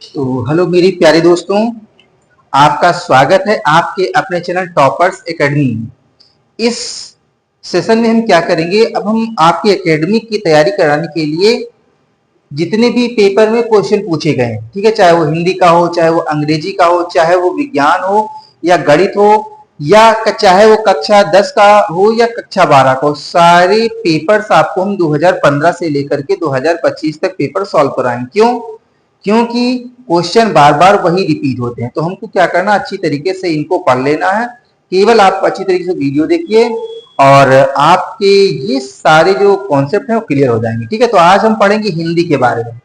तो हेलो मेरी प्यारे दोस्तों, आपका स्वागत है आपके अपने चैनल टॉपर्स एकेडमी। इस सेशन में हम क्या करेंगे, अब हम आपकी एकेडमी की तैयारी कराने के लिए जितने भी पेपर में क्वेश्चन पूछे गए हैं, ठीक है, चाहे वो हिंदी का हो, चाहे वो अंग्रेजी का हो, चाहे वो विज्ञान हो या गणित हो, या चाहे वो कक्षा 10 का हो या कक्षा 12 का हो, सारे पेपर्स आपको हम 2015 से लेकर के 2025 तक पेपर सॉल्व कराएंगे। क्यों? क्योंकि क्वेश्चन बार बार वही रिपीट होते हैं, तो हमको क्या करना, अच्छी तरीके से इनको पढ़ लेना है। केवल आप अच्छी तरीके से वीडियो देखिए और आपके ये सारे जो कॉन्सेप्ट है वो क्लियर हो जाएंगे। ठीक है, तो आज हम पढ़ेंगे हिंदी के बारे में।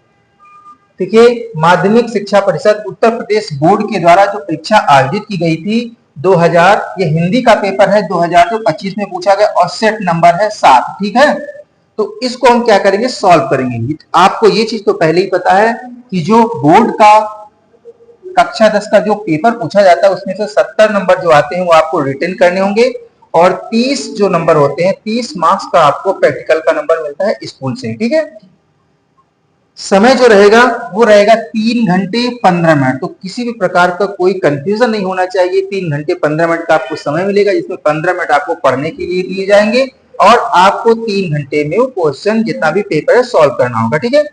देखिए, माध्यमिक शिक्षा परिषद उत्तर प्रदेश बोर्ड के द्वारा जो परीक्षा आयोजित की गई थी 2000, ये हिंदी का पेपर है 2025 में पूछा गया और सेट नंबर है 7। ठीक है, तो इसको हम क्या करेंगे, सॉल्व करेंगे। आपको ये चीज तो पहले ही पता है कि जो बोर्ड का कक्षा 10 का जो पेपर पूछा जाता है उसमें से 70 नंबर जो आते हैं वो आपको रिटर्न करने होंगे और 30 जो नंबर होते हैं, 30 मार्क्स का आपको प्रैक्टिकल का नंबर मिलता है स्कूल से। ठीक है, समय जो रहेगा वो रहेगा 3 घंटे 15 मिनट। तो किसी भी प्रकार का कोई कंफ्यूजन नहीं होना चाहिए। 3 घंटे 15 मिनट का आपको समय मिलेगा, जिसमें 15 मिनट आपको पढ़ने के लिए दिए जाएंगे और आपको 3 घंटे में वो क्वेश्चन जितना भी पेपर है सॉल्व करना होगा। ठीक है,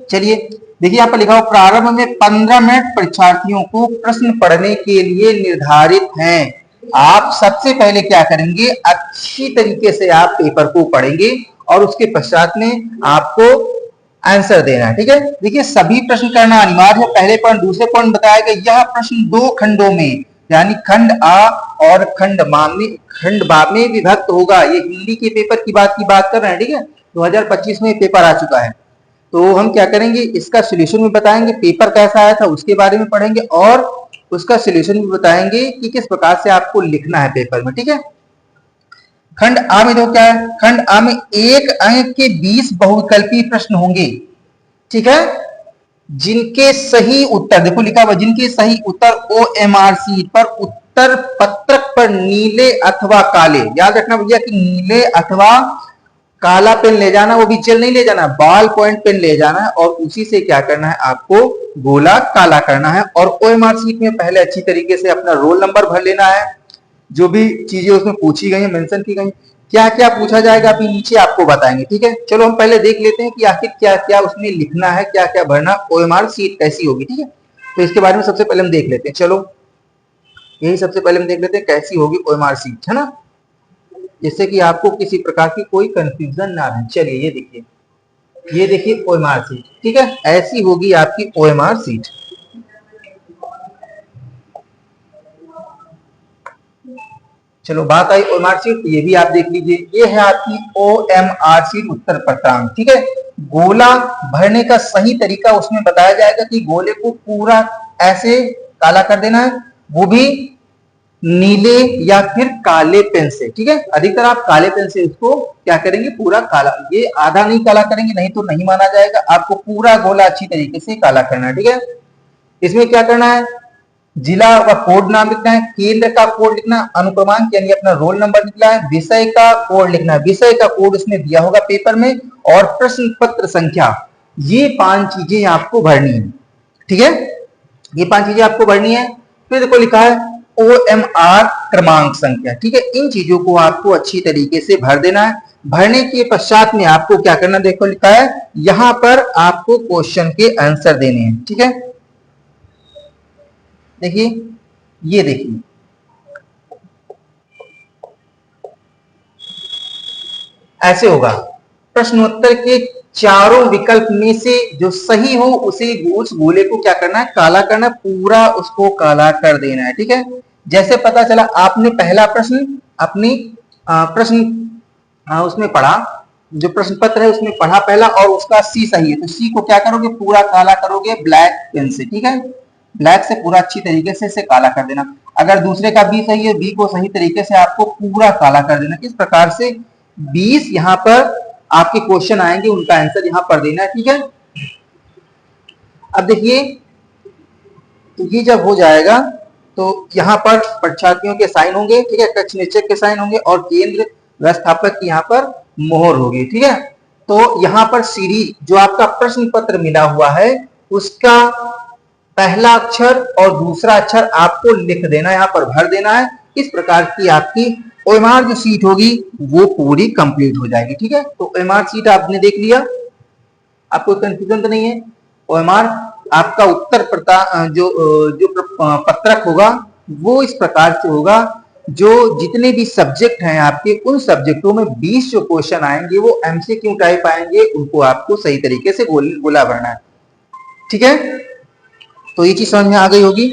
चलिए देखिए, यहाँ पर लिखा हो प्रारंभ में 15 मिनट परीक्षार्थियों को प्रश्न पढ़ने के लिए निर्धारित हैं। आप सबसे पहले क्या करेंगे, अच्छी तरीके से आप पेपर को पढ़ेंगे और उसके पश्चात में आपको आंसर देना है। ठीक है, देखिए सभी प्रश्न करना अनिवार्य है। पहले पॉइंट, दूसरे पॉइंट बताया गया यह प्रश्न 2 खंडों में यानी खंड आ और खंड बा में विभक्त होगा। ये हिंदी के पेपर की बात कर रहे हैं। ठीक है, 2025 में पेपर आ चुका है, तो हम क्या करेंगे, इसका सोल्यूशन भी बताएंगे, पेपर कैसा आया था उसके बारे में पढ़ेंगे और उसका सोल्यूशन भी बताएंगे कि किस प्रकार से आपको लिखना है पेपर में। ठीक है, खंड आ में देखो क्या है, खंड आ में 1 अंक के 20 बहुविकल्पीय प्रश्न होंगे। ठीक है, जिनके सही उत्तर, देखो लिखा हुआ, जिनके सही उत्तर OMR सीट पर उत्तर पत्रक पर नीले अथवा काले, याद रखना भैया कि नीले अथवा काला पेन ले जाना, वो भी जेल नहीं ले जाना, बॉल पॉइंट पेन ले जाना है और उसी से क्या करना है, आपको गोला काला करना है। और OMR सीट में पहले अच्छी तरीके से अपना रोल नंबर भर लेना है, जो भी चीजें उसमें पूछी गई है, मेंशन की गई, क्या क्या पूछा जाएगा अभी नीचे आपको बताएंगे। ठीक है, चलो हम पहले देख लेते हैं कि आखिर क्या क्या उसमें लिखना है, क्या क्या भरना, OMR सीट कैसी होगी। ठीक है, तो इसके बारे में सबसे पहले हम देख लेते हैं। चलो यही सबसे पहले हम देख लेते हैं कैसी होगी OMR सीट, है ना, जिससे कि आपको किसी प्रकार की कोई कंफ्यूजन ना रहे। चलिए ये देखिए OMR सीट। ठीक है, ऐसी होगी आपकी OMR सीट। चलो बात आई OMR सीट, ये भी आप देख लीजिए, ये है आपकी OMR सीट उत्तर पत्रांक। ठीक है, गोला भरने का सही तरीका उसमें बताया जाएगा कि गोले को पूरा ऐसे काला कर देना है, वो भी नीले या फिर काले पेन से। ठीक है, अधिकतर आप काले पेन से इसको क्या करेंगे, पूरा काला, ये आधा नहीं काला करेंगे नहीं तो नहीं माना जाएगा, आपको पूरा गोला अच्छी तरीके से काला करना है। ठीक है, इसमें क्या करना है, जिला व कोड नाम लिखना है, केंद्र का कोड लिखना, अनुक्रमांक यानी अपना रोल नंबर लिखना है, विषय का कोड लिखना है, विषय का कोड उसमें दिया होगा पेपर में, और प्रश्न पत्र संख्या, ये 5 चीजें आपको भरनी है। ठीक है, ये 5 चीजें आपको भरनी है। फिर देखो लिखा है OMR क्रमांक संख्या। ठीक है, इन चीजों को आपको अच्छी तरीके से भर देना है। भरने के पश्चात में आपको क्या करना, देखो लिखा है यहां पर आपको क्वेश्चन के आंसर देने हैं। ठीक है, देखिए ये देखिए, ऐसे होगा, प्रश्नोत्तर के चारों विकल्प में से जो सही हो उसे, उस गोले को क्या करना है, काला करना, पूरा उसको काला कर देना है। ठीक है, जैसे पता चला आपने पहला प्रश्न अपनी प्रश्न उसमें पढ़ा, जो प्रश्न पत्र है उसमें पढ़ा पहला और उसका सी सही है, तो सी को क्या करोगे, पूरा काला करोगे ब्लैक पेन से। ठीक है, ब्लैक से पूरा अच्छी तरीके से इसे काला कर देना। अगर दूसरे का बी सही है, बी को सही तरीके से आपको पूरा काला कर देना। इस प्रकार से 20 यहाँ पर आपके क्वेश्चन आएंगे, उनका आंसर यहाँ पर देना है। ठीक है, अब देखिए, तो ये जब हो जाएगा तो यहाँ पर परीक्षार्थियों के साइन होंगे। ठीक है, कक्ष निरीक्षक के साइन होंगे और केंद्र व्यवस्थापक की यहाँ पर मोहर होगी। ठीक है, तो यहाँ पर सीरीज जो आपका प्रश्न पत्र मिला हुआ है उसका पहला अक्षर और दूसरा अक्षर आपको लिख देना है, यहाँ पर भर देना है। इस प्रकार की आपकी ओएमआर जो सीट होगी वो पूरी कंप्लीट हो जाएगी। ठीक है, तो ओएमआर सीट आपने देख लिया, आपको कंफ्यूजन तो नहीं है। ओएमआर आपका उत्तर जो पत्रक होगा वो इस प्रकार से होगा, जो जितने भी सब्जेक्ट हैं आपके, उन सब्जेक्टों में 20 जो क्वेश्चन आएंगे वो एमसीक्यू टाइप आएंगे, उनको आपको सही तरीके से गोला भरना है। ठीक है, तो ये चीज समझ में आ गई होगी।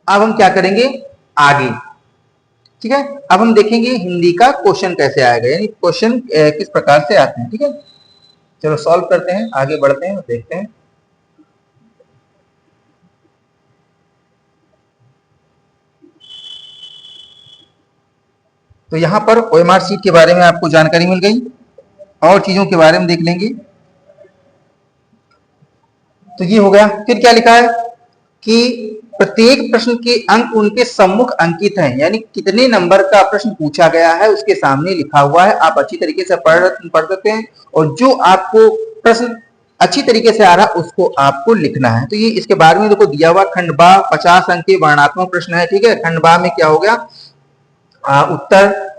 अब हम क्या करेंगे आगे। ठीक है, अब हम देखेंगे हिंदी का क्वेश्चन कैसे आएगा, यानी क्वेश्चन किस प्रकार से आते हैं। ठीक है, चलो सॉल्व करते हैं, आगे बढ़ते हैं और देखते हैं। तो यहां पर ओएमआर सीट के बारे में आपको जानकारी मिल गई, और चीजों के बारे में देख लेंगे। तो ये हो गया। फिर क्या लिखा है कि प्रत्येक प्रश्न के अंक उनके सम्मुख अंकित हैं, यानी कितने नंबर का प्रश्न पूछा गया है उसके सामने लिखा हुआ है। आप अच्छी तरीके से पढ़ सकते हैं, और जो आपको प्रश्न अच्छी तरीके से आ रहा उसको आपको लिखना है। तो ये इसके बारे में देखो दिया हुआ, खंड बा 50 अंक के वर्णात्मक प्रश्न है। ठीक है, खंड बा में क्या हो गया, उत्तर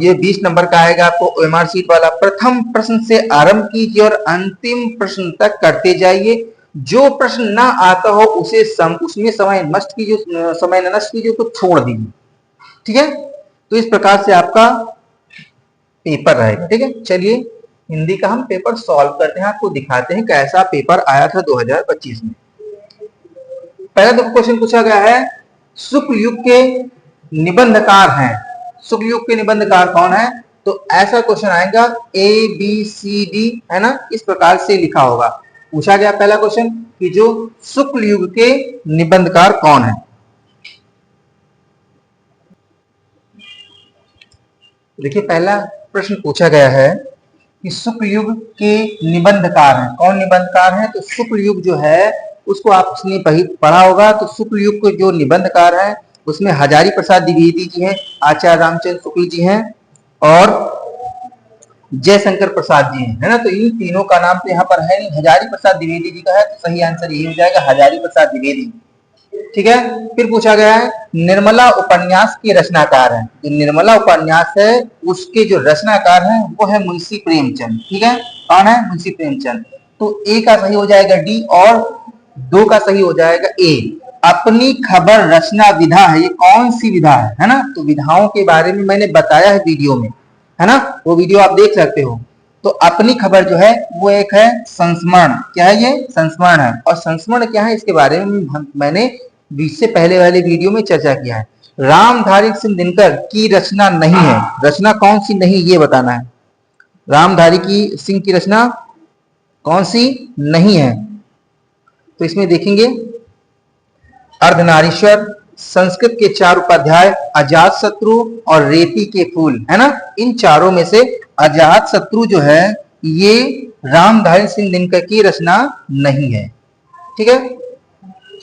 ये 20 नंबर का आएगा आपको ओएमआर सीट वाला। प्रथम प्रश्न से आरंभ कीजिए और अंतिम प्रश्न तक करते जाइए। जो प्रश्न ना आता हो उसे उसमें समय नष्ट कीजिए, तो छोड़ दीजिए। ठीक है, तो इस प्रकार से आपका पेपर रहेगा। ठीक है, चलिए हिंदी का हम पेपर सॉल्व करते हैं, आपको दिखाते हैं कैसा पेपर आया था 2025 में। पहला तो क्वेश्चन पूछा गया है, शुक्ल युग के निबंधकार हैं। शुक्ल युग के निबंधकार कौन है? तो ऐसा क्वेश्चन आएगा ABCD, है ना, इस प्रकार से लिखा होगा। पूछा गया पहला क्वेश्चन कि जो शुक्ल युग के निबंधकार कौन है। देखिए पहला प्रश्न पूछा गया है कि शुक्ल युग के निबंधकार हैं। कौन निबंधकार हैं? तो शुक्ल युग जो है उसको आपने पढ़ा होगा। तो शुक्ल युग के जो निबंधकार हैं उसमें हजारी प्रसाद द्विवेदी जी हैं, आचार्य रामचंद्र शुक्ल जी हैं, और जयशंकर प्रसाद जी हैं, है ना। तो इन तीनों का नाम तो यहाँ पर है नहीं, हजारी प्रसाद द्विवेदी जी का है, तो सही आंसर यही हो जाएगा, हजारी प्रसाद द्विवेदी। ठीक है, फिर पूछा गया है निर्मला उपन्यास के रचनाकार हैं। जो निर्मला उपन्यास है उसके जो रचनाकार हैं वो है मुंशी प्रेमचंद। ठीक है, कौन है? मुंशी प्रेमचंद। तो ए का सही हो जाएगा डी, और 2 का सही हो जाएगा ए। अपनी खबर रचना विधा है, ये कौन सी विधा है ना। तो विधाओं के बारे में मैंने बताया है वीडियो में, है ना, वो वीडियो आप देख सकते हो। तो अपनी खबर जो है वो एक है संस्मरण। क्या है? ये संस्मरण है। और संस्मरण क्या है इसके बारे में मैंने इससे पहले वाले वीडियो में चर्चा किया है। रामधारी सिंह दिनकर की रचना नहीं है, रचना कौन सी नहीं ये बताना है। रामधारी की सिंह की रचना कौन सी नहीं है? तो इसमें देखेंगे अर्धनारीश्वर, संस्कृत के 4 उपाध्याय, अजात शत्रु और रेती के फूल, है ना। इन चारों में से अजात शत्रु जो है ये रामधारी सिंह दिनकर की रचना नहीं है। ठीक है,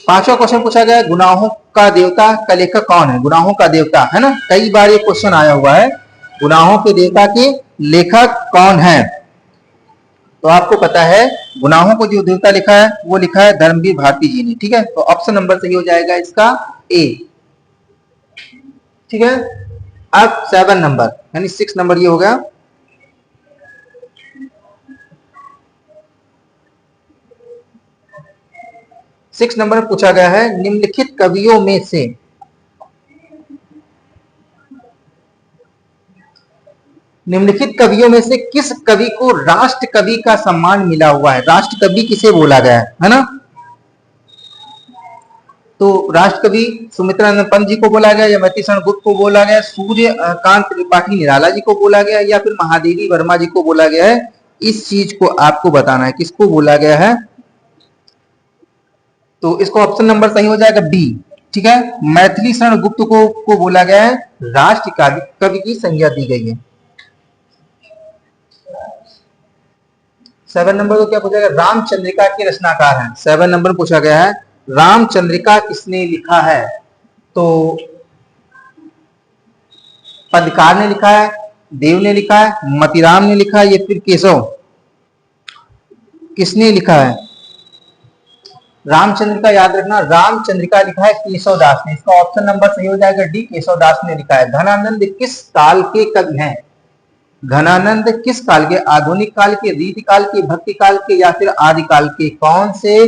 5वां क्वेश्चन पूछा गया गुनाहों का देवता का लेखक कौन है। गुनाहों का देवता, है ना, कई बार ये क्वेश्चन आया हुआ है, गुनाहों के देवता के लेखक कौन है। तो आपको पता है गुनाहों को जो देवता लिखा है वो लिखा है धर्मवीर भारती जी ने। ठीक है, तो ऑप्शन नंबर सही हो जाएगा इसका ए। ठीक है, अब 7 नंबर यानी 6 नंबर ये हो गया। सिक्स नंबर में पूछा गया है निम्नलिखित कवियों में से किस कवि को राष्ट्र कवि का सम्मान मिला हुआ है। राष्ट्र कवि किसे बोला गया है ना। तो राष्ट्र कवि सुमित्रानंद पंत जी को बोला गया, या यमतीशरण गुप्त को बोला गया, सूर्यकांत त्रिपाठी निराला जी को बोला गया, या फिर महादेवी वर्मा जी को बोला गया है। इस चीज को आपको बताना है किसको बोला गया है। तो इसको ऑप्शन नंबर सही हो जाएगा बी। ठीक है, मैथिली शरण गुप्त को बोला गया है राष्ट्र कवि की संज्ञा दी गई है। 7 नंबर को क्या पूछा गया? रामचंद्रिका के रचनाकार हैं। 7 नंबर पूछा गया है रामचंद्रिका किसने लिखा है। तो पदकार ने लिखा है, देव ने लिखा है, मतीराम ने लिखा है, या फिर केशव, किसने लिखा है? रामचंद्र का याद रखना, रामचंद्रिका लिखा है केशवदास ने, इसका ऑप्शन नंबर सही हो जाएगा डी, केशवदास ने लिखा है। घनानंद किस काल के कवि हैं? घनानंद किस काल के? आधुनिक काल के, रीति काल के, भक्ति काल के या फिर आदि काल के? कौन से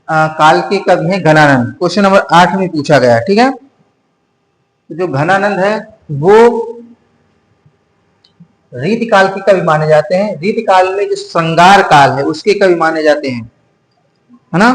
काल के कवि हैं घनानंद? क्वेश्चन नंबर 8 में पूछा गया है, ठीक है। तो जो घनानंद है वो रीति काल के कवि माने जाते हैं। रीति काल में जो श्रृंगार काल है उसके कवि माने जाते हैं, है ना।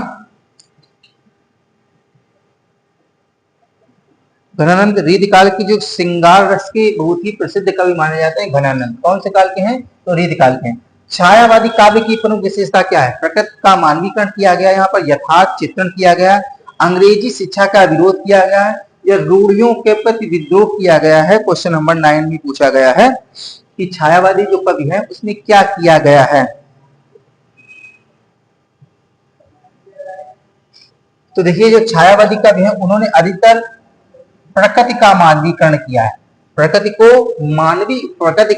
घनानंद रीति काल की जो श्रृंगार रस के बहुत ही प्रसिद्ध कवि माने जाते हैं घनानंद। कौन से काल के हैं? तो रीति काल के हैं। छायावादी काव्य की प्रमुख विशेषता क्या है? प्रकृति का मानवीकरण किया गया, यहाँ पर यथार्थ चित्रण किया गया, अंग्रेजी शिक्षा का विरोध किया गया है या रूढ़ियों के प्रति विद्रोह किया गया है? क्वेश्चन नंबर 9 में पूछा गया है कि छायावादी जो कवि है उसमें क्या किया गया है। तो देखिए जो छायावादी कवि है उन्होंने अधिकतर प्रकृति का मानवीकरण किया है, प्रकृति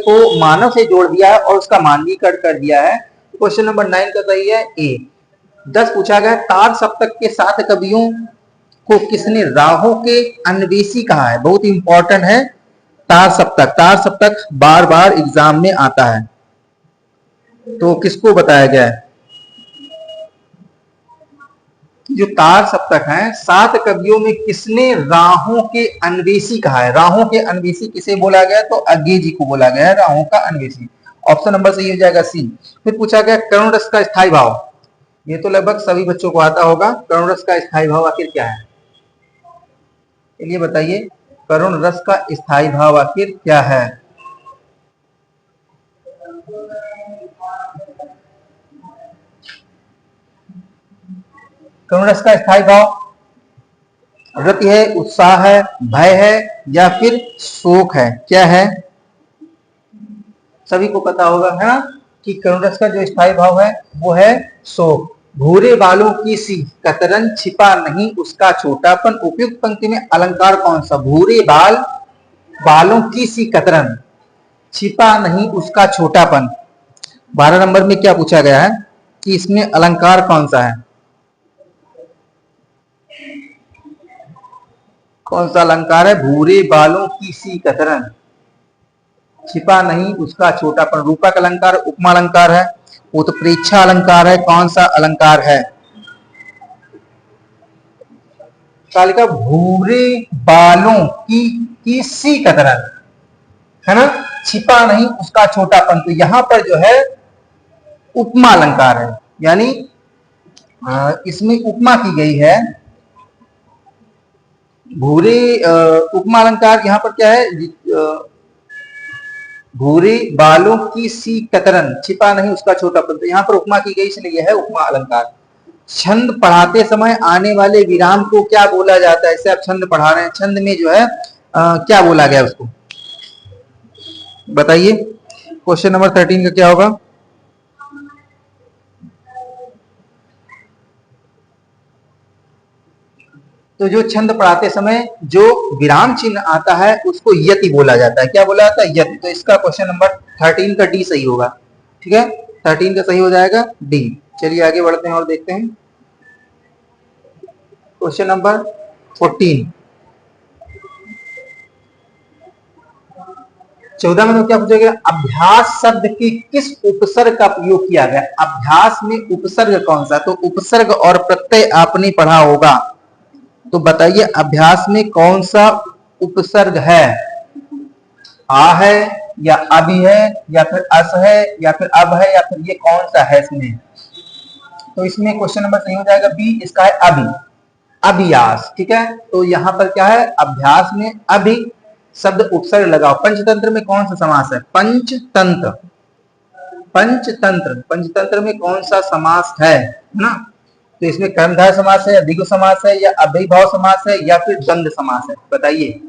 को मानव से जोड़ दिया है और उसका मानवीकरण कर दिया है। क्वेश्चन नंबर 9 का सही है ए। 10 पूछा गया तार सप्तक के 7 कवियों को किसने राहों के अन्वेषी कहा है? बहुत इंपॉर्टेंट है तार सप्तक। तार सप्तक बार बार एग्जाम में आता है, तो किसको बताया गया है? जो तार सप्तक है 7 कवियों में किसने राहों के अन्वेषी कहा है? राहों के अन्वेषी किसे बोला गया? तो अज्ञे जी को बोला गया है राहों का अन्वेषी। ऑप्शन नंबर सही हो जाएगा सी। फिर पूछा गया करुण रस का स्थायी भाव, ये तो लगभग सभी बच्चों को आता होगा। करुण रस का स्थायी भाव आखिर क्या है? चलिए बताइए, करुण रस का स्थायी भाव आखिर क्या है? करुण रस का स्थायी भाव रति है, उत्साह है, भय है या फिर शोक है? क्या है? सभी को पता होगा है ना कि करुण रस का जो स्थायी भाव है वो है शोक। भूरे बालों की सी कतरन छिपा नहीं उसका छोटापन, उपयुक्त पंक्ति में अलंकार कौन सा? भूरे बालों की सी कतरन छिपा नहीं उसका छोटापन। 12 नंबर में क्या पूछा गया है कि इसमें अलंकार कौन सा है? कौन सा अलंकार है? भूरे बालों की सी कतरन छिपा नहीं उसका छोटापन। रूपक अलंकार, उपमा अलंकार है, उत्प्रेक्षा अलंकार है, कौन सा अलंकार है? तालिका भूरे बालों की सी कतरन, है ना, छिपा नहीं उसका छोटापन। तो यहां पर जो है उपमा अलंकार है, यानी इसमें उपमा की गई है। भूरे उपमा अलंकार यहां पर क्या है? भूरे बालों की सी कतरन छिपा नहीं उसका छोटापन, तो यहां पर उपमा की गई इसलिए यह है उपमा अलंकार। छंद पढ़ाते समय आने वाले विराम को क्या बोला जाता है? इसे आप छंद पढ़ा रहे हैं, छंद में जो है क्या बोला गया उसको बताइए। क्वेश्चन नंबर 13 का क्या होगा? तो जो छंद पढ़ाते समय जो विराम चिन्ह आता है उसको यति बोला जाता है। क्या बोला जाता है? यति। तो इसका क्वेश्चन नंबर 13 का डी सही होगा, ठीक है। 13 का सही हो जाएगा डी। चलिए आगे बढ़ते हैं और देखते हैं क्वेश्चन नंबर 14। 14 में तो क्या पूछा गया? अभ्यास शब्द के किस उपसर्ग का प्रयोग किया गया? अभ्यास में उपसर्ग कौन सा? तो उपसर्ग और प्रत्यय आपने पढ़ा होगा, तो बताइए अभ्यास में कौन सा उपसर्ग है? आ है या अभी है या फिर अस है या फिर अब है या फिर ये कौन सा है इसमें? तो इसमें क्वेश्चन नंबर सही हो जाएगा बी, इसका है अभी, अभियास, ठीक है। तो यहां पर क्या है? अभ्यास में अभी शब्द उपसर्ग लगाओ। पंचतंत्र में कौन सा समास है? पंचतंत्र, पंचतंत्र में कौन सा समास है ना? तो इसमें कर्मधारय समास है या द्विगु समास है या अव्ययीभाव समास है या फिर द्वंद्व समास है? बताइए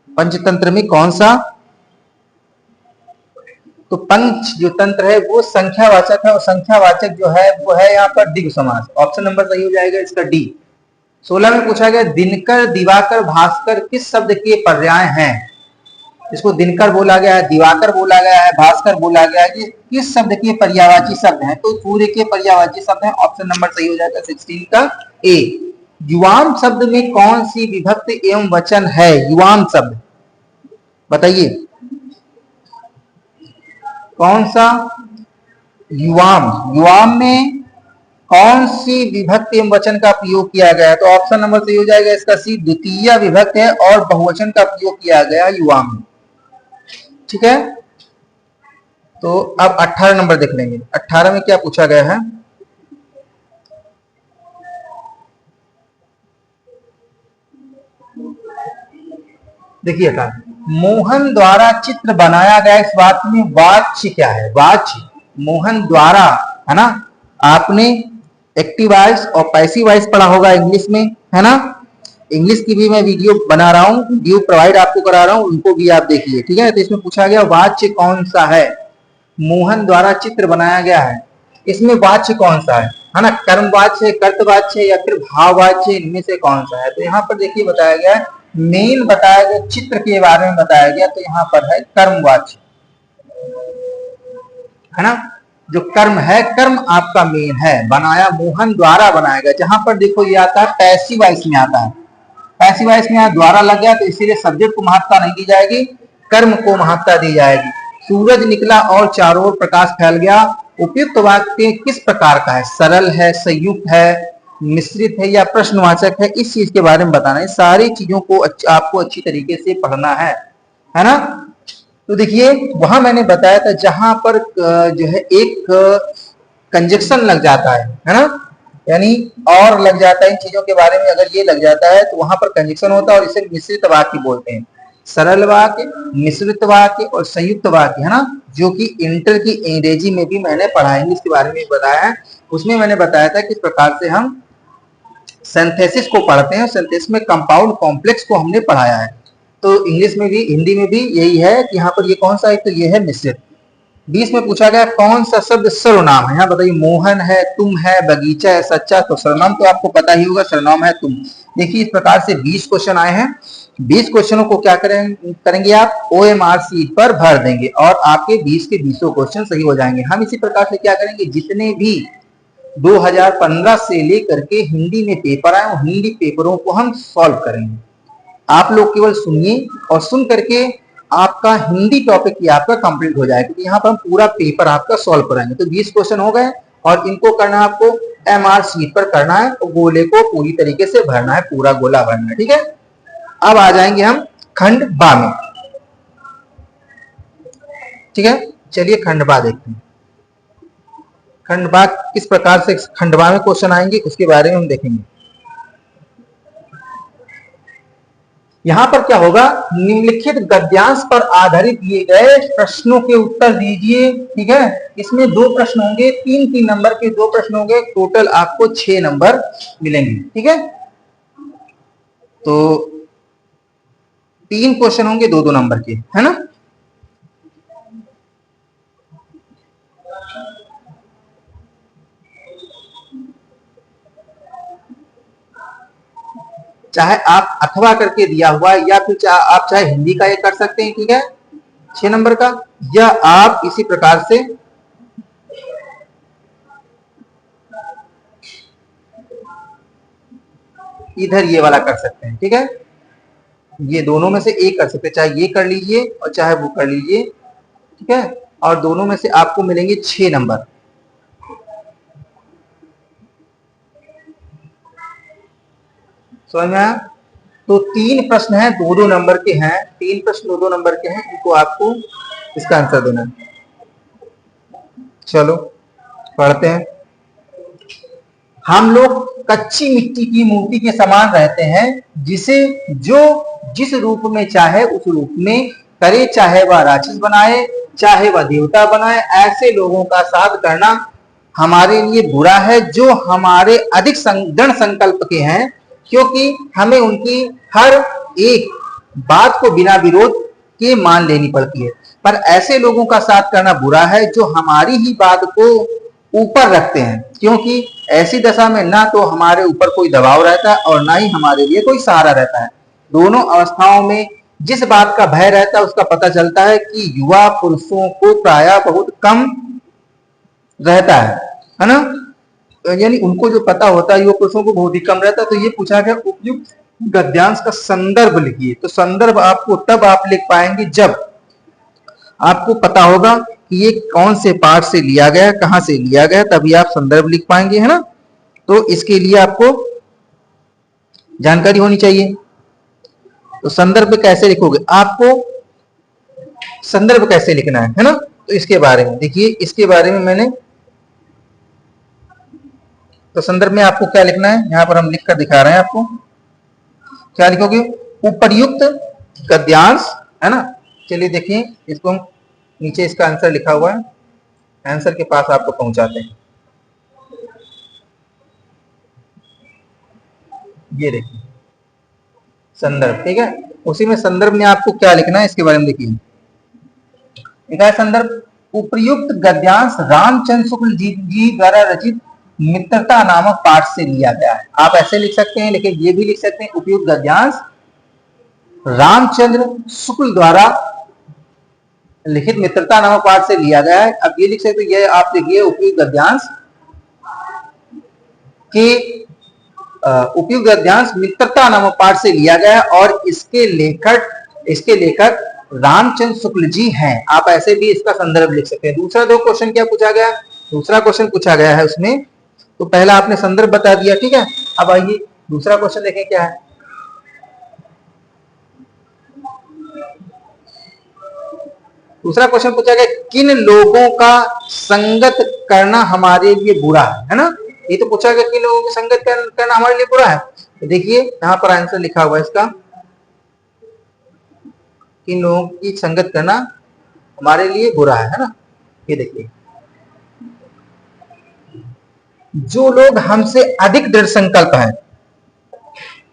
पंचतंत्र में कौन सा? तो पंच जो तंत्र है वो संख्यावाचक है और संख्यावाचक जो है वो है यहाँ पर द्विगु समास। ऑप्शन नंबर सही हो जाएगा इसका डी। 16 में पूछा गया दिनकर, दिवाकर, भास्कर किस शब्द के पर्याय हैं? इसको दिनकर बोला गया है, दिवाकर बोला गया है, भास्कर बोला गया है। ये किस शब्द के पर्यायवाची शब्द हैं? तो सूर्य के पर्यायवाची शब्द हैं। ऑप्शन नंबर सही हो जाएगा 16 का ए। युवाम शब्द में कौन सी विभक्ति एवं वचन है? युवाम शब्द बताइए कौन सा? युवाम, युवाम में कौन सी विभक्ति एवं वचन का प्रयोग किया गया है? तो ऑप्शन नंबर सही हो जाएगा इसका सी, द्वितीय विभक्ति है और बहुवचन का प्रयोग किया गया युवाम में। ठीक है, तो अब 18 नंबर देख लेंगे। 18 में क्या पूछा गया है? देखिए था, मोहन द्वारा चित्र बनाया गया, इस बात में वाच्य क्या है? वाच्य मोहन द्वारा, है ना। आपने एक्टिव वॉइस और पैसिव वॉइस पढ़ा होगा इंग्लिश में, है ना। इंग्लिश की भी मैं वीडियो बना रहा हूँ, वीडियो प्रोवाइड आपको करा रहा हूँ, उनको भी आप देखिए। ठीक है, तो इसमें पूछा गया वाच्य कौन सा है? मोहन द्वारा चित्र बनाया गया है, इसमें वाच्य कौन सा है ना। कर्मवाच्य, कर्तवाच्य या फिर भाववाच्य, इनमें से कौन सा है? तो यहाँ पर देखिए बताया गया है, मेन बताया गया चित्र के बारे में बताया गया, तो यहाँ पर है कर्मवाच्य, है ना। जो कर्म है, कर्म आपका मेन है, बनाया मोहन द्वारा बनाया गया। जहां पर देखो ये आता है पैसिव वॉइस में आता है, पैसिव वॉइस में यहाँ द्वारा लग गया, तो इसीलिए सब्जेक्ट को महत्ता नहीं दी जाएगी, कर्म को महत्ता दी जाएगी। सूरज निकला और चारों ओर प्रकाश फैल गया, उपयुक्त वाक्य किस प्रकार का है? सरल है, संयुक्त है, मिश्रित है या प्रश्नवाचक है? इस चीज के बारे में बताना है। सारी चीजों को आपको अच्छी तरीके से पढ़ना है ना। तो देखिए वहां मैंने बताया था जहां पर जो है एक कंजक्शन लग जाता है ना, यानी और लग जाता है। इन चीजों के बारे में अगर ये लग जाता है तो वहां पर कंजक्शन होता है और इसे मिश्रित वाक्य बोलते हैं। सरल वाक्य, मिश्रित वाक्य और संयुक्त वाक्य, है ना, जो कि इंटर की अंग्रेजी में भी मैंने पढ़ा, इंग्लिश के बारे में बताया है। उसमें मैंने बताया था किस प्रकार से हम सिंथेसिस को पढ़ते हैं, सिंथेसिस में कंपाउंड कॉम्प्लेक्स को हमने पढ़ाया है। तो इंग्लिश में भी, हिंदी में भी यही है कि यहाँ पर ये कौन सा है? तो ये है मिश्रित। 20 में पूछा गया कौन सा शब्द सर्वनाम है? यहाँ बताइए, मोहन है, तुम है, बगीचा है, सच्चा। तो सर्वनाम तो आपको पता ही होगा, सर्वनाम है तुम। देखिए इस प्रकार से 20 क्वेश्चन आए हैं। 20 क्वेश्चनों को क्या करेंगे आप? OMR शीट पर भर देंगे और आपके 20 के 20 क्वेश्चन सही हो जाएंगे। हम इसी प्रकार से क्या करेंगे, जितने भी 2015 से लेकर के हिंदी में पेपर आए, हिंदी पेपरों को हम सॉल्व करेंगे। आप लोग केवल सुनिए और सुन करके आपका हिंदी टॉपिक ही आपका कंप्लीट हो जाएगा, क्योंकि यहाँ पर हम पूरा पेपर आपका सॉल्व कराएंगे। तो 20 क्वेश्चन हो गए और इनको करना है आपको MR शीट पर करना है और गोले को पूरी तरीके से भरना है, पूरा गोला भरना है। ठीक है, अब आ जाएंगे हम खंड बा में। ठीक है, चलिए खंड बा देखते हैं। खंड बा किस प्रकार से खंड बा में क्वेश्चन आएंगे उसके बारे में हम देखेंगे। यहां पर क्या होगा, निम्नलिखित गद्यांश पर आधारित दिए गए प्रश्नों के उत्तर दीजिए। ठीक है, इसमें 2 प्रश्न होंगे, 3-3 नंबर के 2 प्रश्न होंगे, टोटल आपको 6 नंबर मिलेंगे। ठीक है, तो 3 क्वेश्चन होंगे 2-2 नंबर के, है ना। चाहे आप अथवा करके दिया हुआ है या फिर आप चाहे हिंदी का ये कर सकते हैं। ठीक है, 6 नंबर का, या आप इसी प्रकार से इधर ये वाला कर सकते हैं। ठीक है, ये दोनों में से एक कर सकते हैं, चाहे ये कर लीजिए और चाहे वो कर लीजिए। ठीक है, और दोनों में से आपको मिलेंगे 6 नंबर। समझ में आया? तो 3 प्रश्न हैं, 2-2 नंबर के हैं, 3 प्रश्न 2-2 नंबर के हैं, इनको आपको इसका आंसर देना है। चलो पढ़ते हैं। हम लोग कच्ची मिट्टी की मूर्ति के समान रहते हैं, जिसे जो जिस रूप में चाहे उस रूप में करे, चाहे वह राक्षस बनाए चाहे वह देवता बनाए। ऐसे लोगों का साथ करना हमारे लिए बुरा है, जो हमारे अधिक दृढ़ संकल्प के हैं, क्योंकि हमें उनकी हर एक बात को बिना विरोध के मान लेनी पड़ती है। पर ऐसे लोगों का साथ करना बुरा है जो हमारी ही बात को ऊपर रखते हैं, क्योंकि ऐसी दशा में ना तो हमारे ऊपर कोई दबाव रहता है और ना ही हमारे लिए कोई सहारा रहता है। दोनों अवस्थाओं में जिस बात का भय रहता है उसका पता चलता है कि युवा पुरुषों को प्रायः बहुत कम रहता है ना। यानी उनको जो पता होता है युवा पुरुषों को बहुत ही कम रहता है। तो ये पूछा गया उपयुक्त गद्यांश का संदर्भ लिखिए। तो संदर्भ आपको तब आप लिख पाएंगे जब आपको पता होगा कि ये कौन से पाठ से लिया गया, कहां से लिया गया, तभी आप संदर्भ लिख पाएंगे, है ना। तो इसके लिए आपको जानकारी होनी चाहिए। तो संदर्भ कैसे लिखोगे, आपको संदर्भ कैसे लिखना है ना। तो इसके बारे में देखिए, इसके बारे में मैंने, तो संदर्भ में आपको क्या लिखना है, यहां पर हम लिख कर दिखा रहे हैं आपको। क्या लिखोगे, उपर्युक्त गद्यांश, है ना। चलिए देखिए, इसको हम नीचे इसका आंसर लिखा हुआ है, आंसर के पास आपको पहुंचाते हैं। ये देखिए संदर्भ, ठीक है। उसी में संदर्भ में आपको क्या लिखना है इसके बारे में देखिए। लिखा है संदर्भ, उपर्युक्त गद्यांश रामचंद्र शुक्ल जी द्वारा रचित मित्रता नामक पाठ से लिया गया है। आप ऐसे लिख सकते हैं, लेकिन ये भी लिख सकते हैं उपयुक्त गद्यांश रामचंद्र शुक्ल द्वारा लिखित मित्रता नामक पाठ से लिया गया है। अब ये लिख सकते हैं, ये आप लिखिए उपयुक्त गद्यांश के उपयुक्त गद्यांश मित्रता नामक पाठ से लिया गया है और इसके लेखक रामचंद्र शुक्ल जी हैं। आप ऐसे भी इसका संदर्भ लिख सकते हैं। दूसरा दो क्वेश्चन क्या पूछा गया, दूसरा क्वेश्चन पूछा गया है उसमें, तो पहला आपने संदर्भ बता दिया, ठीक है। अब आइए दूसरा क्वेश्चन देखें क्या है। दूसरा क्वेश्चन पूछा गया, किन लोगों का संगत करना हमारे लिए बुरा है ना। ये तो पूछा गया किन लोगों की संगत करना हमारे लिए बुरा है। तो देखिए यहां पर आंसर लिखा हुआ है इसका, किन लोगों की संगत करना हमारे लिए बुरा है ना। ये देखिए, जो लोग हमसे अधिक दृढ़ संकल्प हैं,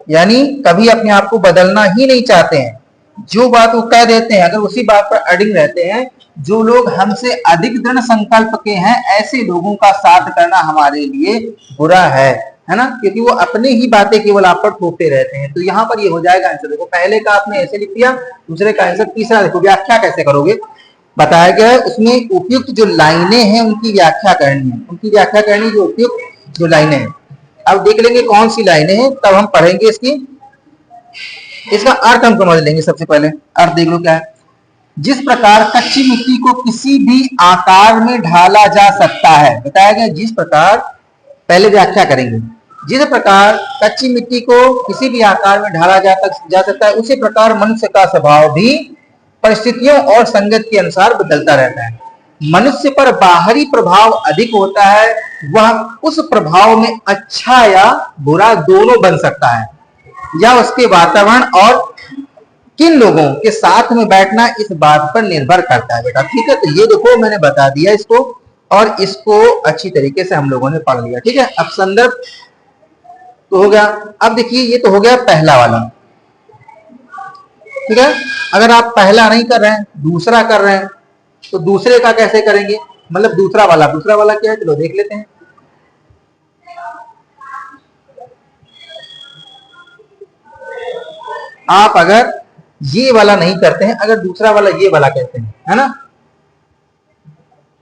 यानी कभी अपने आप को बदलना ही नहीं चाहते हैं, जो बात वो कह देते हैं अगर उसी बात पर अडिग रहते हैं, जो लोग हमसे अधिक दृढ़ संकल्प के हैं, ऐसे लोगों का साथ करना हमारे लिए बुरा है ना। क्योंकि वो अपने ही बातें केवल आप पर थोपते रहते हैं। तो यहाँ पर ये हो जाएगा आंसर। देखो पहले का आपने ऐसे लिख दिया, दूसरे का आंसर, तीसरा देखो व्याख्या कैसे करोगे, बताया गया है उसमें उपयुक्त जो लाइनें हैं उनकी व्याख्या करनी है, उनकी व्याख्या करनी जो उपयुक्त जो लाइनें हैं। अब देख लेंगे कौन सी लाइनें हैं, तब हम पढ़ेंगे इसका अर्थ हम समझ लेंगे। सबसे पहले अर्थ देख लो क्या है। जिस प्रकार कच्ची मिट्टी को किसी भी आकार में ढाला जा सकता है, बताया गया जिस प्रकार, पहले व्याख्या करेंगे, जिस प्रकार कच्ची मिट्टी को किसी भी आकार में ढाला जा सकता है, उसी प्रकार मनुष्य का स्वभाव भी परिस्थितियों और संगत के अनुसार बदलता रहता है। मनुष्य पर बाहरी प्रभाव अधिक होता है, वह उस प्रभाव में अच्छा या बुरा दोनों बन सकता है, या उसके वातावरण और किन लोगों के साथ में बैठना इस बात पर निर्भर करता है बेटा, ठीक है। तो ये देखो मैंने बता दिया इसको, और इसको अच्छी तरीके से हम लोगों ने पढ़ लिया, ठीक है। अब संदर्भ तो हो गया। अब देखिए ये तो हो गया पहला वाला, ठीक है। अगर आप पहला नहीं कर रहे हैं, दूसरा कर रहे हैं, तो दूसरे का कैसे करेंगे, मतलब दूसरा वाला क्या है, चलो देख लेते हैं। आप अगर ये वाला नहीं करते हैं, अगर दूसरा वाला ये वाला कहते हैं, है ना,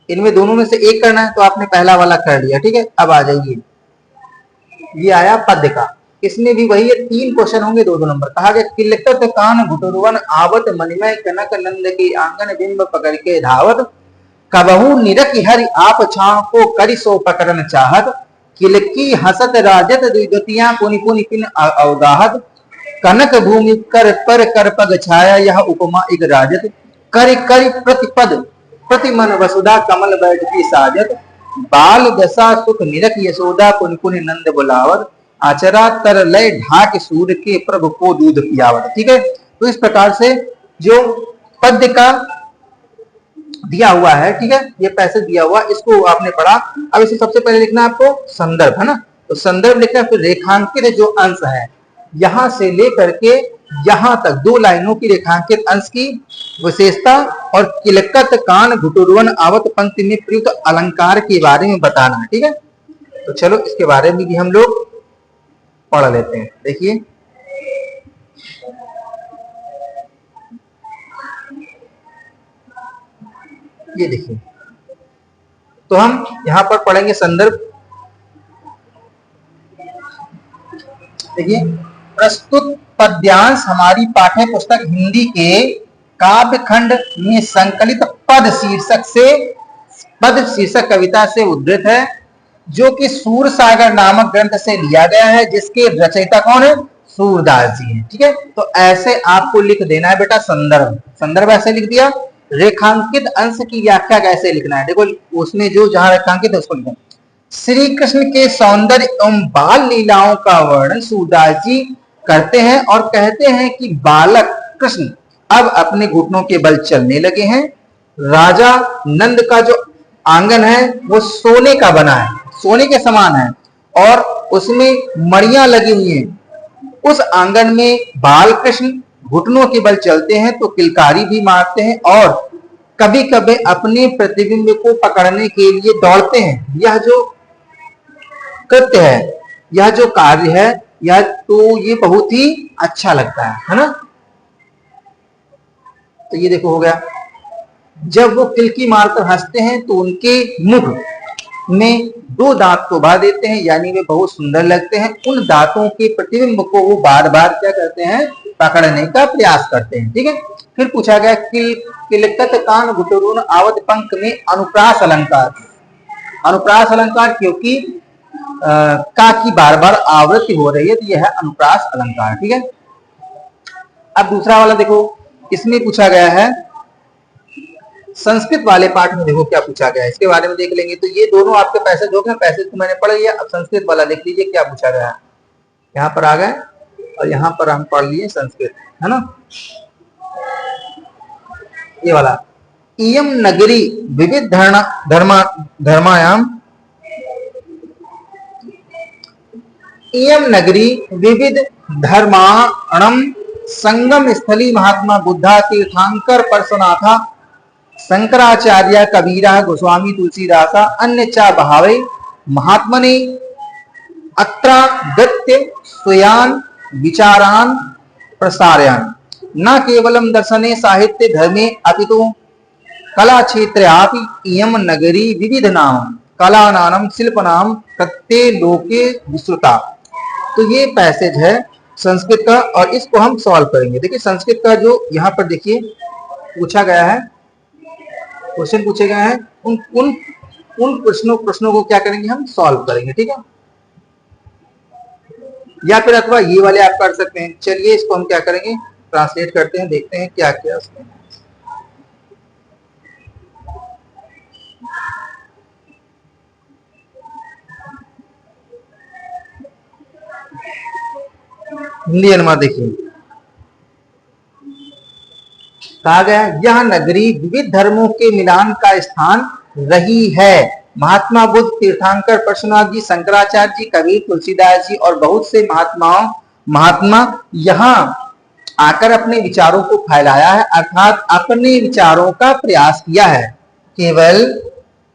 इनमें दोनों में से एक करना है, तो आपने पहला वाला कर लिया, ठीक है। अब आ जाइए, ये आया पद्य का, इसमें भी वही है, 3 क्वेश्चन होंगे, 2-2 नंबर। कहा गया किलकत कान घुटुरवन आवत मणिमय कनक नंद की आंगन बिंब पकड़ के धावत, कबहू निरख हरि आप छाव को करि सो पकड़न चाहत, किलकी हसत राजत द्विगतियां पुनि पुनि पिन अवगाहत, कनक भूमि कर पर कर पग छाया यह उपमा इग राजत, कर कर प्रतिपद प्रति मन वसुधा कमल बैठ की साजत, बाल दशा सुख निरख यशोदा पुन पुन नंद बुलावत, आचरा तर लय ढाक सूर्य के प्रभु को दूध पियावत, ठीक है। तो इस प्रकार से जो पद्य का दिया हुआ है, ठीक है, ये पैसेज दिया हुआ, इसको आपने पढ़ा। अब इसे सबसे पहले लिखना है आपको संदर्भ, है ना। तो संदर्भ लिखना, फिर रेखांकित जो अंश है यहां से लेकर के यहां तक 2 लाइनों की रेखांकित अंश की विशेषता और किलकत कान घुटुरवन आवत पंक्ति में प्रयुक्त अलंकार के बारे में बताना है, ठीक है। तो चलो इसके बारे में भी हम लोग पढ़ लेते हैं। देखिए ये देखिए, तो हम यहां पर पढ़ेंगे संदर्भ। देखिए, प्रस्तुत पद्यांश हमारी पाठ्य पुस्तक हिंदी के काव्य खंड में संकलित पद शीर्षक कविता से उद्धृत है, जो कि सूर सागर नामक ग्रंथ से लिया गया है, जिसके रचयिता कौन है? सूरदास जी हैं। ठीक है, तो ऐसे आपको लिख देना है बेटा संदर्भ। संदर्भ ऐसे लिख दिया। रेखांकित अंश की व्याख्या कैसे लिखना है, देखो उसमें जो जहां रेखांकित है उसको लिखना। श्री कृष्ण के सौंदर्य एवं बाल लीलाओं का वर्णन सूरदास जी करते हैं और कहते हैं कि बालक कृष्ण अब अपने घुटनों के बल चलने लगे हैं। राजा नंद का जो आंगन है वो सोने का बना है, सोने के समान है, और उसमें मणियां लगी हुई हैं। उस आंगन में बाल कृष्ण घुटनों के बल चलते हैं तो किलकारी भी मारते हैं और कभी कभी अपने प्रतिबिंब को पकड़ने के लिए दौड़ते हैं। यह जो कृत्य है, यह जो कार्य है, यह तो ये बहुत ही अच्छा लगता है ना। तो ये देखो हो गया। जब वो किलकी मारकर हंसते हैं तो उनके मुख में 2 दांत शोभा देते हैं, यानी वे बहुत सुंदर लगते हैं। उन दांतों के प्रतिबिंब को वो बार बार क्या करते हैं? पकड़ने का प्रयास करते हैं। ठीक है, फिर पूछा गया किलकत कान घुटरून आवत पंख में अनुप्रास अलंकार। अनुप्रास अलंकार क्योंकि का की बार बार आवृत्ति हो रही है, तो यह है अनुप्रास अलंकार। ठीक है, अब दूसरा वाला देखो, इसमें पूछा गया है संस्कृत वाले पाठ में, देखो क्या पूछा गया है, इसके बारे में देख लेंगे। तो ये दोनों आपके पैसेज हो गए, पैसेज तो मैंने पढ़ लिया। अब संस्कृत वाला देख लीजिए क्या पूछा गया है। यहाँ पर आ गए और यहाँ पर हम पढ़ लिए संस्कृत, है ना। ये वाला, इयम नगरी विविध धर्मायाम, इयम नगरी विविध धर्माणम संगम स्थली महात्मा बुद्धा तीर्थंकर परसनाथा शंकराचार्य कबीरा गोस्वामी तुलसीदासा अन्य चा भावे महात्मने अत्रागत्य स्वयान विचारान प्रसारयान न केवलम दर्शने साहित्य धर्मे अपितु कला क्षेत्रे इयम नगरी विविध नाम कला नाम शिल्प नाम प्रत्यय लोके विस्तृता। तो ये पैसेज है संस्कृत का और इसको हम सॉल्व करेंगे। देखिए संस्कृत का जो यहाँ पर देखिए पूछा गया है, क्वेश्चन पूछे गए हैं, उन प्रश्नों को क्या करेंगे? हम सॉल्व करेंगे। ठीक है, या फिर अथवा ये वाले आप कर सकते हैं। चलिए इसको हम क्या करेंगे? ट्रांसलेट करते हैं, देखते हैं क्या क्या उसमें। हिंदी अनुवाद देखिए, कहा गया यह नगरी विविध धर्मों के मिलान का स्थान रही है। महात्मा बुद्ध, तीर्थंकर परशुनाथ जी, शंकराचार्य जी, कबीर, तुलसीदास जी और बहुत से महात्मा यहाँ आकर अपने विचारों को फैलाया है, अर्थात अपने विचारों का प्रयास किया है। केवल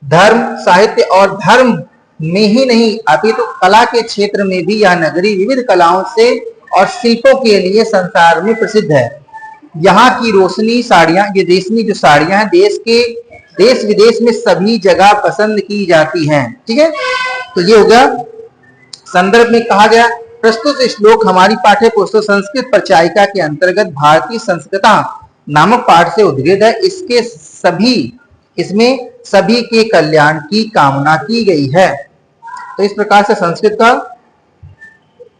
धर्म, साहित्य और धर्म में ही नहीं अपितु कला के क्षेत्र में भी यह नगरी विविध कलाओं से और शिल्पों के लिए संसार में प्रसिद्ध है। यहाँ की रोशनी साड़ियां, ये रेशमी जो साड़ियां हैं, देश विदेश में सभी जगह पसंद की जाती हैं। ठीक है, तो ये हो गया। संदर्भ में कहा गया प्रस्तुत श्लोक हमारी पाठ्य पुस्तक संस्कृत परिचायिका के अंतर्गत भारतीय संस्कृता नामक पाठ से उद्धृत है। इसमें सभी के कल्याण की कामना की गई है। तो इस प्रकार से संस्कृत का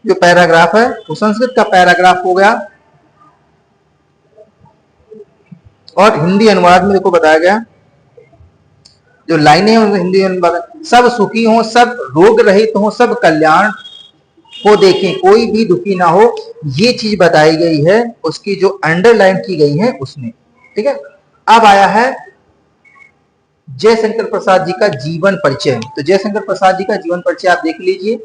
जो पैराग्राफ है वो संस्कृत का पैराग्राफ हो गया। और हिंदी अनुवाद में देखो बताया गया जो लाइनें हैं हिंदी अनुवाद, सब सुखी हो, सब रोग रहित हो, सब कल्याण को देखें, कोई भी दुखी ना हो, ये चीज बताई गई है उसकी जो अंडरलाइन की गई है उसमें। ठीक है, अब आया है जयशंकर प्रसाद जी का जीवन परिचय। तो जयशंकर प्रसाद जी का जीवन परिचय आप देख लीजिए।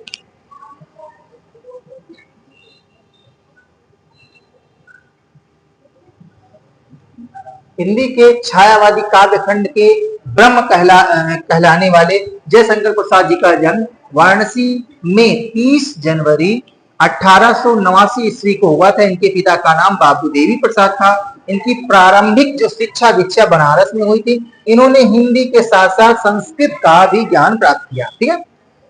हिंदी के छायावादी काव्य खंड के ब्रह्म कहलाने वाले जयशंकर प्रसाद जी का जन्म वाराणसी में 30 जनवरी 1889 ईस्वी को हुआ था। इनके पिता का नाम बाबू देवी प्रसाद था। इनकी प्रारंभिक जो शिक्षा दीक्षा बनारस में हुई थी। इन्होंने हिंदी के साथ साथ संस्कृत का भी ज्ञान प्राप्त किया। ठीक है,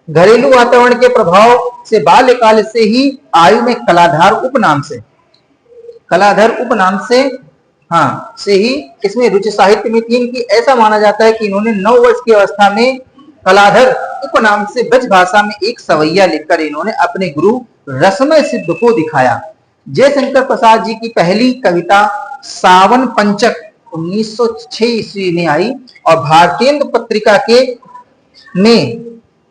घरेलू वातावरण के प्रभाव से बाल्यकाल से ही आयु में कलाधर उपनाम से से ही इसमें रुचि साहित्य में थी इनकी। ऐसा माना जाता है कि इन्होंने 9 वर्ष की अवस्था में कलाधर उपनाम से ब्रज भाषा में एक सवैया लिखकर इन्होंने अपने गुरु रसमय सिद्ध को दिखाया। जयशंकर प्रसाद जी की पहली कविता सावन पंचक 1906 ईस्वी में आई और भारतीय पत्रिका के में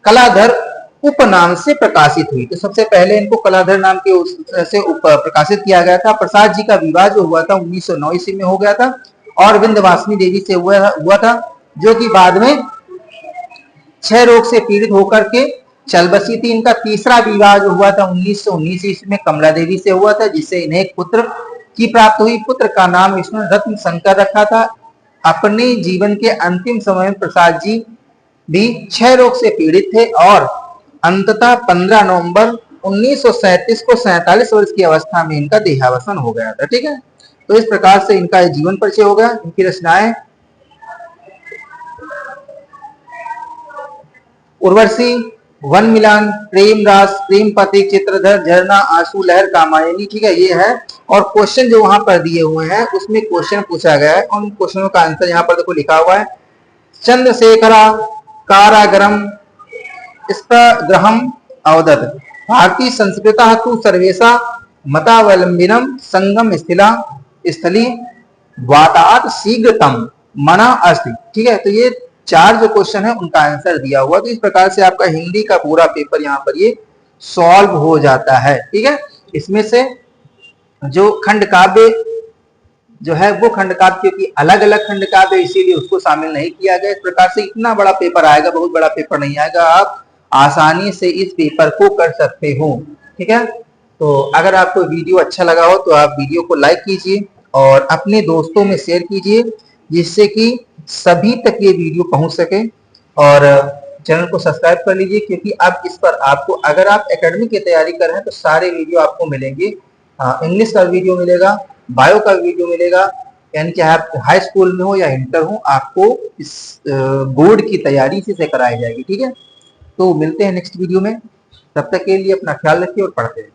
कलाधर उपनाम से प्रकाशित हुई। तो सबसे पहले इनको कलाधर नाम के से प्रकाशित किया गया था। प्रसाद जी का विवाह जो हुआ था 1909 ईस्वी में हो गया था और विंध्यवासिनी देवी से हुआ था, जो कि बाद में क्षय रोग से पीड़ित होकर के चल बसी थी। इनका तीसरा विवाह जो हुआ था 1919 ईस्वी में कमला देवी से हुआ था, जिससे इन्हें एक पुत्र की प्राप्त हुई। पुत्र का नाम विष्णु रत्न शंकर रखा था। अपने जीवन के अंतिम समय में प्रसाद जी भी क्षय रोग से पीड़ित थे और अंततः 15 नवंबर 1937 को 47 वर्ष की अवस्था में इनका देहावसान हो गया था। ठीक है, तो इस प्रकार से इनका जीवन परिचय हो गया। इनकी रचनाएं उर्वशी, वन मिलान, प्रेम रास, प्रेम पथिक, चित्रधर, झरना, आंसू लहर, कामायनी। ठीक है, ये है। और क्वेश्चन जो वहां पर दिए हुए हैं उसमें क्वेश्चन पूछा गया है, उन क्वेश्चनों का आंसर यहाँ पर देखो लिखा हुआ है। चंद्रशेखरा कारागरम स्पग्रहम अवदत् भारतीय संस्कृता तु सर्वेशा मतावलंबिनम संगम स्थली वातात शीघ्रतम मना अस्ति। ठीक है, तो ये 4 जो क्वेश्चन है उनका आंसर दिया हुआ। तो इस प्रकार से आपका हिंदी का पूरा पेपर यहाँ पर ये सॉल्व हो जाता है। ठीक है, इसमें से जो खंड काव्य जो है वो खंड काव्य, क्योंकि अलग अलग खंड काव्य इसीलिए उसको शामिल नहीं किया गया। इस प्रकार से इतना बड़ा पेपर आएगा, बहुत बड़ा पेपर नहीं आएगा, आप आसानी से इस पेपर को कर सकते हो। ठीक है, तो अगर आपको वीडियो अच्छा लगा हो तो आप वीडियो को लाइक कीजिए और अपने दोस्तों में शेयर कीजिए, जिससे कि सभी तक ये वीडियो पहुंच सके। और चैनल को सब्सक्राइब कर लीजिए, क्योंकि अब इस पर आपको, अगर आप एकेडमी की तैयारी कर रहे हैं तो सारे वीडियो आपको मिलेंगे। इंग्लिश का वीडियो मिलेगा, बायो का वीडियो मिलेगा, यानी कि आप हाई स्कूल में हो या इंटर हो, आपको इस बोर्ड की तैयारी इसी से कराई जाएगी। ठीक है, तो मिलते हैं नेक्स्ट वीडियो में। तब तक के लिए अपना ख्याल रखिए और पढ़ते रहिए।